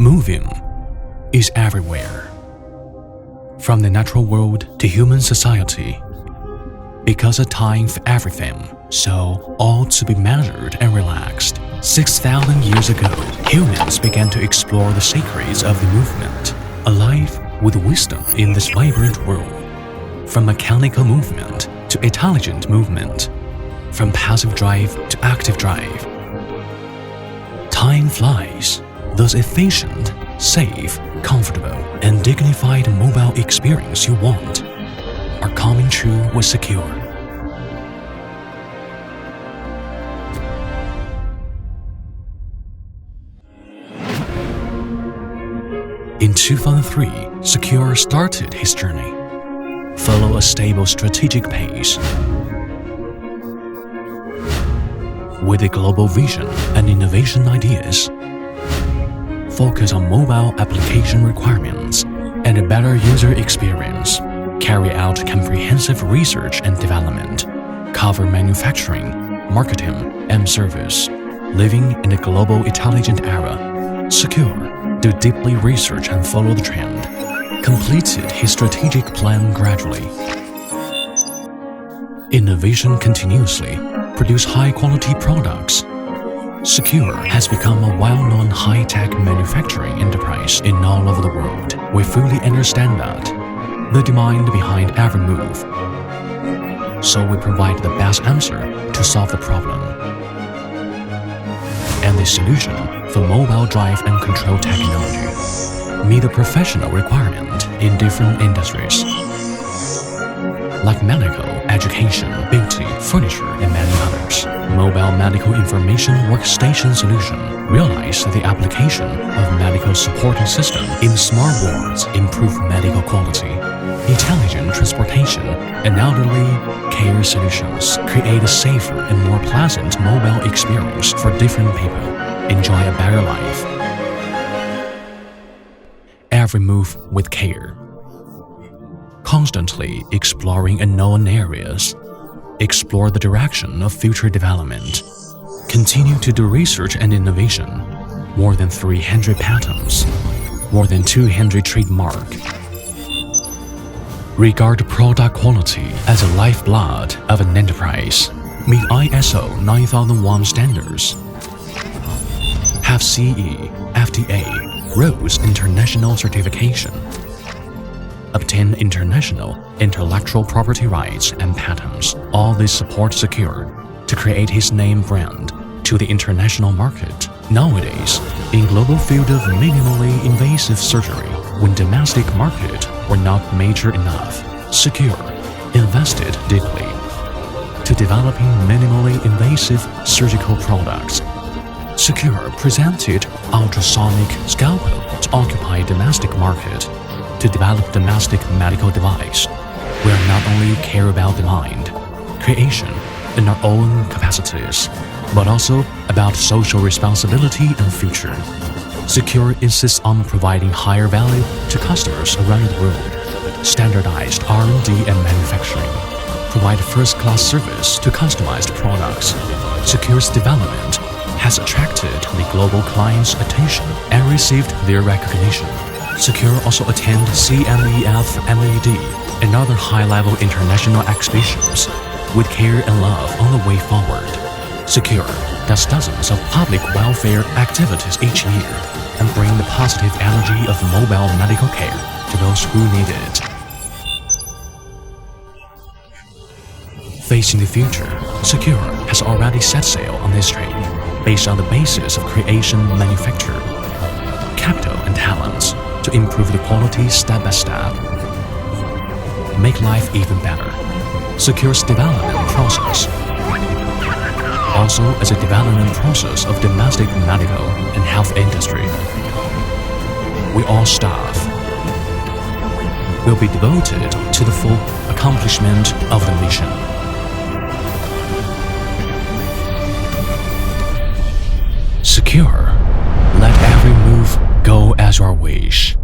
Moving is everywhere, from the natural world to human society. Because a time for everything, so all to be measured and relaxed. 6,000 years ago, humans began to explore the secrets of the movement, alive with wisdom in this vibrant world. From mechanical movement to intelligent movement, from passive drive to active drive. Time flies. Those efficient, safe, comfortable, and dignified mobile experience you want are coming true with Secure. In 2003, Secure started his journey. Follow a stable strategic pace. With a global vision and innovation ideas, focus on mobile application requirements and a better user experience. Carry out comprehensive research and development. Cover manufacturing, marketing, and service. Living in a global intelligent era, Secure do deeply research and follow the trend. Completed his strategic plan gradually. Innovation continuously. Produce high-quality products. Secure has become a well-known high-tech manufacturing enterprise in all over the world. We fully understand that. The demand behind every move. So we provide the best answer to solve the problem. And the solution for mobile drive and control technology. Meet the professional requirement in different industries. Like medical, education, beauty, furniture, and many others. Mobile medical information workstation solution realize the application of medical supporting system in smart wards improve medical quality. Intelligent transportation and elderly care solutions create a safer and more pleasant mobile experience for different people. Enjoy a better life. Every move with care. Constantly exploring unknown areas. Explore the direction of future development. Continue to do research and innovation. More than 300 patents. More than 200 trademarks. Regard product quality as a lifeblood of an enterprise. Meet ISO 9001 standards. Have CE, FDA, ROSE International certification. Obtain international intellectual property rights and patents. All this support Secure to create his name brand to the international market. Nowadays, in global field of minimally invasive surgery, when domestic market were not major enough, Secure invested deeply to developing minimally invasive surgical products. Secure presented ultrasonic scalpel to occupy domestic market. To develop domestic medical device, we are not only care about the mind, creation, and our own capacities, but also about social responsibility and future. Secure insists on providing higher value to customers around the world, standardized R&D and manufacturing, provide first-class service to customized products. Secure's development has attracted the global clients' attention and received their recognition. Secure also attend CMEF MED and other high-level international exhibitions with care and love on the way forward. Secure does dozens of public welfare activities each year and bring the positive energy of mobile medical care to those who need it. Facing the future, Secure has already set sail on this train based on the basis of creation, manufacture, capital, and talents to improve the quality step by step. Make life even better. Secure's development process. Also as a development process of domestic medical and health industry. We all staff will be devoted to the full accomplishment of the mission. Secure. Let every move go as your wish.